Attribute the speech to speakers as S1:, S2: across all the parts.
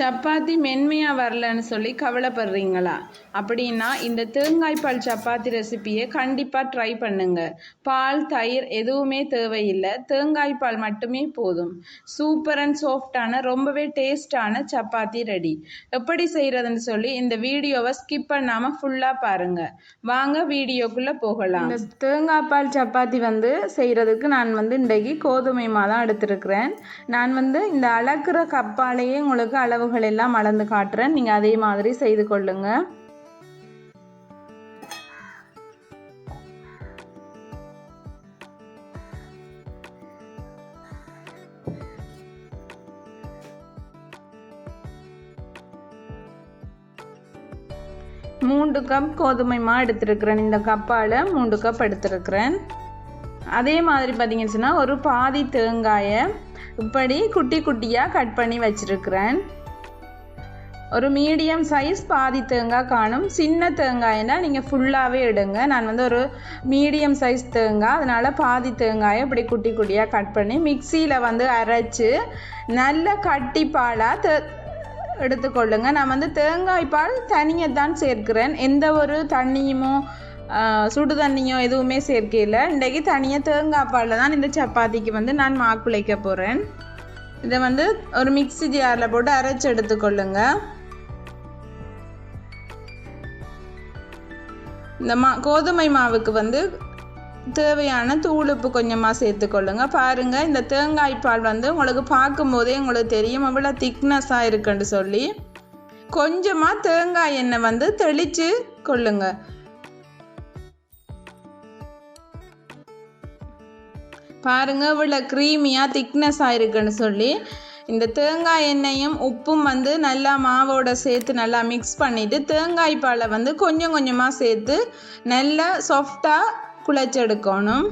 S1: சப்பாத்தி மென்மையாக வரலன்னு சொல்லி கவலைப்படுறீங்களா? அப்படின்னா இந்த தேங்காய் பால் சப்பாத்தி ரெசிபியை கண்டிப்பாக ட்ரை பண்ணுங்க. பால், தயிர் எதுவுமே தேவையில்லை, தேங்காய் பால் மட்டுமே போதும். சூப்பர் அண்ட் சாஃப்டான ரொம்பவே டேஸ்டான சப்பாத்தி ரெடி. எப்படி செய்கிறதுன்னு சொல்லி இந்த வீடியோவை ஸ்கிப் பண்ணாமல் ஃபுல்லாக பாருங்க. வாங்க வீடியோக்குள்ளே போகலாம். இந்த தேங்காய் பால் சப்பாத்தி செய்கிறதுக்கு நான் இன்றைக்கு கோதுமை மாவு தான் எடுத்துருக்கிறேன். நான் இந்த அளக்குற கப்பாலேயே உங்களுக்கு அளவுகள் எல்லாம் அளந்து காட்டுறேன். நீங்கள் அதே மாதிரி செய்து கொள்ளுங்க. மூன்று கப் கோதுமை மாவு எடுத்துருக்கிறேன். இந்த கப்பால் 3 கப் எடுத்துருக்கிறேன். அதே மாதிரி பார்த்தீங்கன்னு சொன்னால் ஒரு பாதி தேங்காயை இப்படி குட்டி குட்டியாக கட் பண்ணி வச்சுருக்கிறேன். ஒரு மீடியம் சைஸ் பாதி தேங்காய் காணும். சின்ன தேங்காய்னா நீங்கள் ஃபுல்லாகவே எடுங்க. நான் ஒரு மீடியம் சைஸ் தேங்காய், அதனால் பாதி தேங்காயை இப்படி குட்டி குட்டியாக கட் பண்ணி மிக்சியில் அரைச்சி நல்ல கட்டி பாலாக எடுத்துக்கொள்ளுங்க. நான் தேங்காய் பால் தனியாக தான் சேர்க்கிறேன். எந்த ஒரு தண்ணியுமோ சுடு தண்ணியோ எதுவுமே சேர்க்கல. இன்றைக்கு தனியாக தேங்காய் பாலில் தான் இந்த சப்பாத்திக்கு நான் மாக்குழைக்க போகிறேன். இதை ஒரு மிக்சி ஜாரில் போட்டு அரைச்சி எடுத்துக்கொள்ளுங்க. இந்த கோதுமை மாவுக்கு தேவையான தூளுப்பு கொஞ்சமாக சேர்த்துக்கொள்ளுங்க. பாருங்கள், இந்த தேங்காய் பால் உங்களுக்கு பார்க்கும்போதே உங்களுக்கு தெரியும் எவ்வளோ திக்னஸாக இருக்குன்னு சொல்லி. கொஞ்சமாக தேங்காய் எண்ணெய் தெளித்து கொள்ளுங்க. பாருங்க இவ்வளோ க்ரீமியாக திக்னஸ் ஆகிருக்குன்னு சொல்லி. இந்த தேங்காய் எண்ணெயும் உப்பும் நல்லா மாவோட சேர்த்து நல்லா மிக்ஸ் பண்ணிவிட்டு தேங்காய் பாலை கொஞ்சம் கொஞ்சமாக சேர்த்து நல்லா சாஃப்டாக குழைச்செடுக்கணும்.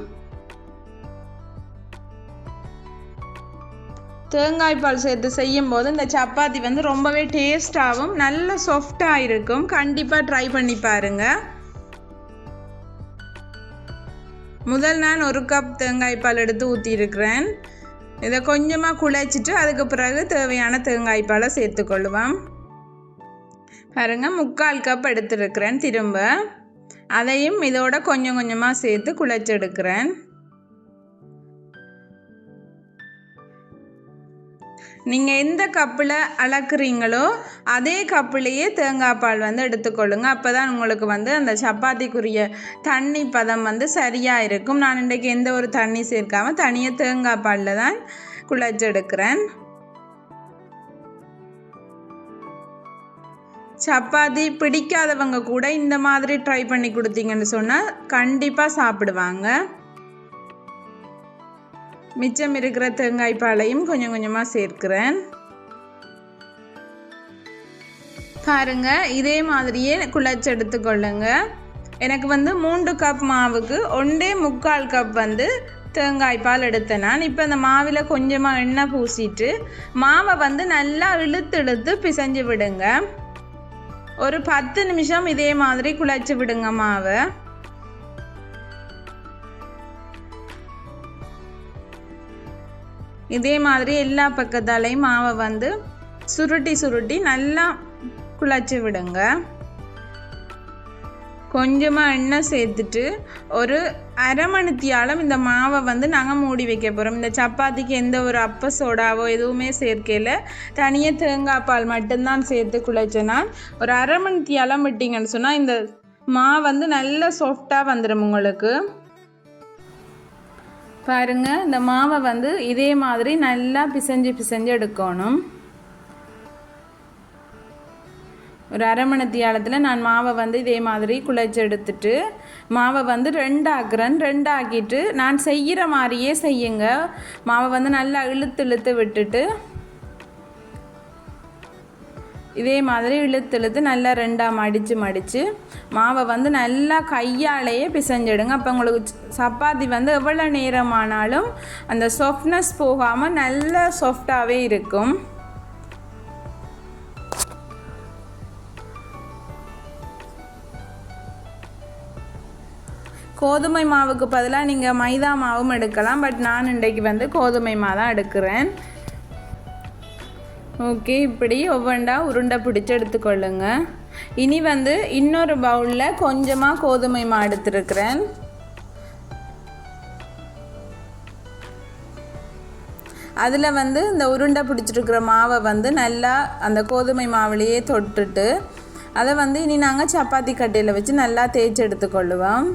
S1: தேங்காய் பால் சேர்த்து செய்யும்போது இந்த சப்பாத்தி ரொம்பவே டேஸ்டாகவும் நல்ல சாஃப்டாக இருக்கும். கண்டிப்பாக ட்ரை பண்ணி பாருங்கள். முதல் நான் 1 கப் தேங்காய் பால் எடுத்து ஊற்றிருக்கிறேன். இதை கொஞ்சமாக குழைச்சிட்டு அதுக்கு பிறகு தேவையான தேங்காய் பாலை சேர்த்துக்கொள்ளுவோம். பாருங்கள், 3/4 கப் எடுத்துருக்கிறேன். திரும்ப அதையும் இதோட கொஞ்சம் கொஞ்சமாக சேர்த்து குழைச்செடுக்கிறேன். நீங்கள் எந்த கப்பில் அளக்குறீங்களோ அதே கப்புலேயே தேங்காய் பால் எடுத்துக்கொள்ளுங்க. அப்போ தான் உங்களுக்கு அந்த சப்பாத்திக்குரிய தண்ணி பதம் சரியாக இருக்கும். நான் இன்றைக்கு எந்த ஒரு தண்ணி சேர்க்காமல் தனியாக தேங்காய் பாலில் தான் குழைச்செடுக்கிறேன். சப்பாத்தி பிடிக்காதவங்க கூட இந்த மாதிரி ட்ரை பண்ணி கொடுத்தீங்கன்னு சொன்னால் கண்டிப்பாக சாப்பிடுவாங்க. மிச்சம் இருக்கிற தேங்காய் பாலையும் கொஞ்சம் கொஞ்சமாக சேர்க்கிறேன். பாருங்க, இதே மாதிரியே குழைச்சி எடுத்துக்கொள்ளுங்க. எனக்கு 3 கப் மாவுக்கு 1.25 கப் தேங்காய் பால் எடுத்தேன். நான் இப்போ அந்த மாவில் கொஞ்சமாக எண்ணெய் பூசிட்டு மாவை நல்லா இழுத்து பிசைஞ்சு விடுங்க. ஒரு 10 நிமிஷம் இதே மாதிரி குழைச்சி விடுங்க மாவை. இதே மாதிரி எல்லா பக்கத்தாலையும் மாவை சுருட்டி நல்லா குழைச்சி விடுங்க. கொஞ்சமாக எண்ணெய் சேர்த்துட்டு ஒரு அரை மணித்தியாலம் இந்த மாவை நாங்கள் மூடி வைக்க போகிறோம். இந்த சப்பாத்திக்கு எந்த ஒரு அப்ப சோடாவோ எதுவுமே சேர்க்கல, தனியாக தேங்காய் பால் மட்டும்தான் சேர்த்து குழைச்சேன்னா ஒரு அரை மணித்தியாலம் விட்டிங்கன்னு சொன்னால் இந்த மாவு நல்லா சாஃப்டாக வந்துடும் உங்களுக்கு. பாருங்கள், இந்த மாவை இதே மாதிரி நல்லா பிசைஞ்சு எடுக்கணும். ஒரு அரை மணித்தியாலத்தில் நான் மாவை இதே மாதிரி குழைச்சி எடுத்துட்டு மாவை 2 ஆக்குறேன். 2 ஆக்கிட்டு நான் செய்கிற மாதிரியே செய்யுங்க. மாவை நல்லா இழுத்து விட்டுட்டு இதே மாதிரி இழுத்து நல்லா 2ஆக மடித்து மாவை நல்லா கையாலேயே பிசைஞ்சிடுங்க. அப்போ உங்களுக்கு சப்பாத்தி எவ்வளோ நேரமானாலும் அந்த சாஃப்ட்னஸ் போகாமல் நல்லா சாஃப்டாகவே இருக்கும். கோதுமை மாவுக்கு பதிலாக நீங்கள் மைதா மாவும் எடுக்கலாம். பட் நான் இன்றைக்கு கோதுமை மாவு தான் எடுக்கிறேன். ஓகே, இப்படி ஒவ்வொன்றா உருண்டை பிடிச்சி எடுத்துக்கொள்ளுங்க. இனி வந்து இன்னொரு பவுலில் கொஞ்சமாக கோதுமை மாவு எடுத்துருக்கிறேன். அதில் வந்து இந்த உருண்டை பிடிச்சிருக்கிற மாவை வந்து நல்லா அந்த கோதுமை மாவுலேயே தொட்டுட்டு அதை வந்து இனி நாங்கள் சப்பாத்தி கட்டையில் வச்சு நல்லா தேய்ச்சி எடுத்துக்கொள்ளுவோம்.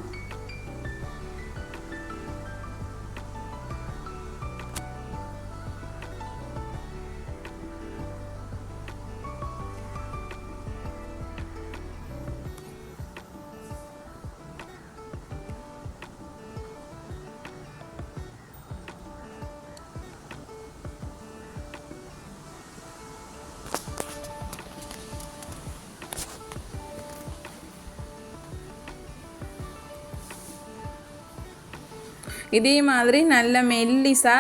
S1: இதே மாதிரி நல்ல மெல்லிசா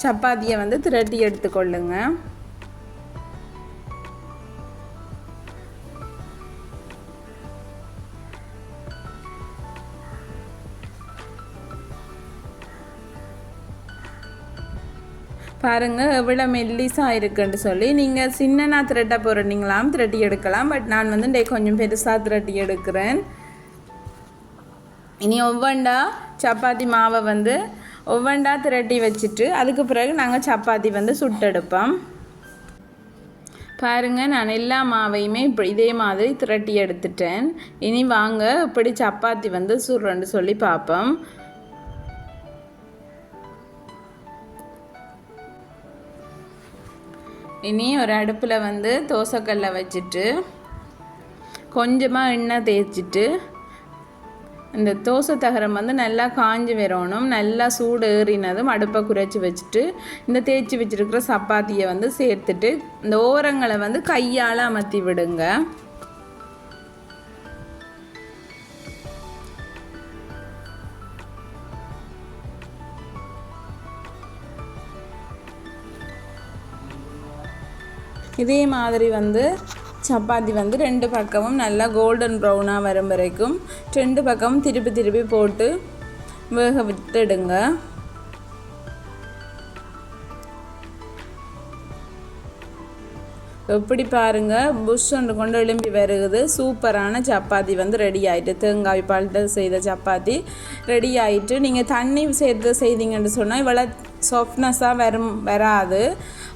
S1: சப்பாத்தியை வந்து திரட்டி எடுத்துக்கொள்ளுங்க. பாருங்கள் எவ்வளோ மெல்லிஸாக இருக்குன்னு சொல்லி. நீங்கள் சின்னனா திரட்ட போகிறீங்களாம் திரட்டி எடுக்கலாம். பட் நான் வந்து கொஞ்சம் பெருசாக திரட்டி எடுக்கிறேன். இனி ஒவ்வொண்டா சப்பாத்தி மாவை வந்து ஒவ்வொண்டா திரட்டி வச்சுட்டு அதுக்கு பிறகு நாங்கள் சப்பாத்தி வந்து சுட்டெடுப்போம். பாருங்கள், நான் எல்லா மாவையுமே இப்போ இதே மாதிரி திரட்டி எடுத்துட்டேன். இனி வாங்க இப்படி சப்பாத்தி வந்து சுடுறேன்னு சொல்லி பார்ப்போம். இனி ஒரு அடுப்பில் வந்து தோசைக்கல்லை வச்சுட்டு கொஞ்சமாக எண்ணெய் தேய்ச்சிட்டு இந்த தோசை தகரம் வந்து நல்லா காஞ்சி வரணும். நல்லா சூடு ஏறினதும் அடுப்பை குறைச்சி வச்சுட்டு இந்த தேய்ச்சி வச்சுருக்கிற சப்பாத்தியை வந்து சேர்த்துட்டு இந்த ஓரங்களை வந்து கையால் அமர்த்தி விடுங்க. இதே மாதிரி வந்து சப்பாத்தி வந்து ரெண்டு பக்கமும் நல்லா கோல்டன் ப்ரௌனாக வரும் வரைக்கும் ரெண்டு பக்கமும் திருப்பி திருப்பி போட்டு வேக விட்டுடுங்க. எப்படி பாருங்கள், புஷ் ஒன்று கொண்டு எழும்பி வருகுது. சூப்பரான சப்பாத்தி வந்து ரெடி ஆகிட்டு, தேங்காய் பால்ட்ட செய்த சப்பாத்தி ரெடி ஆகிட்டு. நீங்கள் தண்ணி சேர்த்து செய்தீங்கன்னு சொன்னால் இவ்வளோ சாஃப்ட்னஸாக வராது.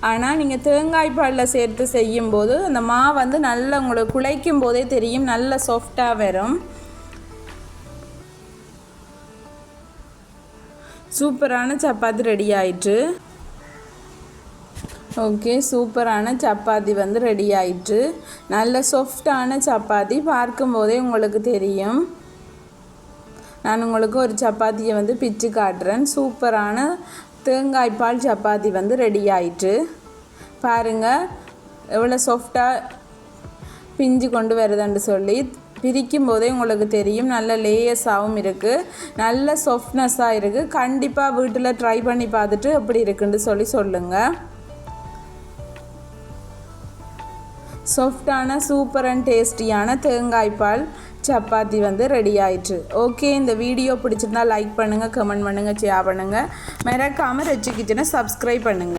S1: ஆனால் நீங்கள் தேங்காய் பாலில் சேர்த்து செய்யும்போது அந்த மாவு வந்து நல்லா உங்களுக்கு குழைக்கும் போதே தெரியும், நல்ல சாஃப்டாக வரும். சூப்பரான சப்பாத்தி ரெடி ஆயிட்டு. ஓகே, சூப்பரான சப்பாத்தி வந்து ரெடி ஆயிட்டு. நல்ல சாஃப்டான சப்பாத்தி பார்க்கும்போதே உங்களுக்கு தெரியும். நான் உங்களுக்கு ஒரு சப்பாத்தியை வந்து பிச்சு காட்டுறேன். சூப்பரான தேங்காய் பால் சப்பாத்தி வந்து ரெடி ஆயிட்டு. பாருங்கள் எவ்வளோ சாஃப்டாக பிஞ்சு கொண்டு வருதுன்னு சொல்லி. பிரிக்கும் போதே உங்களுக்கு தெரியும், நல்ல லேயர்ஸாகவும் இருக்குது, நல்ல சாஃப்ட்னஸாக இருக்குது. கண்டிப்பாக வீட்டில் ட்ரை பண்ணி பார்த்துட்டு எப்படி இருக்குன்னு சொல்லி சொல்லுங்கள். சாஃப்டான சூப்பர் அண்ட் டேஸ்டியான தேங்காய் பால் சப்பாத்தி வந்து ரெடி ஆயிடுச்சு. ஓகே, இந்த வீடியோ பிடிச்சிருந்தா லைக் பண்ணுங்கள், கமெண்ட் பண்ணுங்கள், ஷேர் பண்ணுங்கள். மறக்காமல் ரெச்சி கிச்சனை சப்ஸ்கிரைப் பண்ணுங்கள்.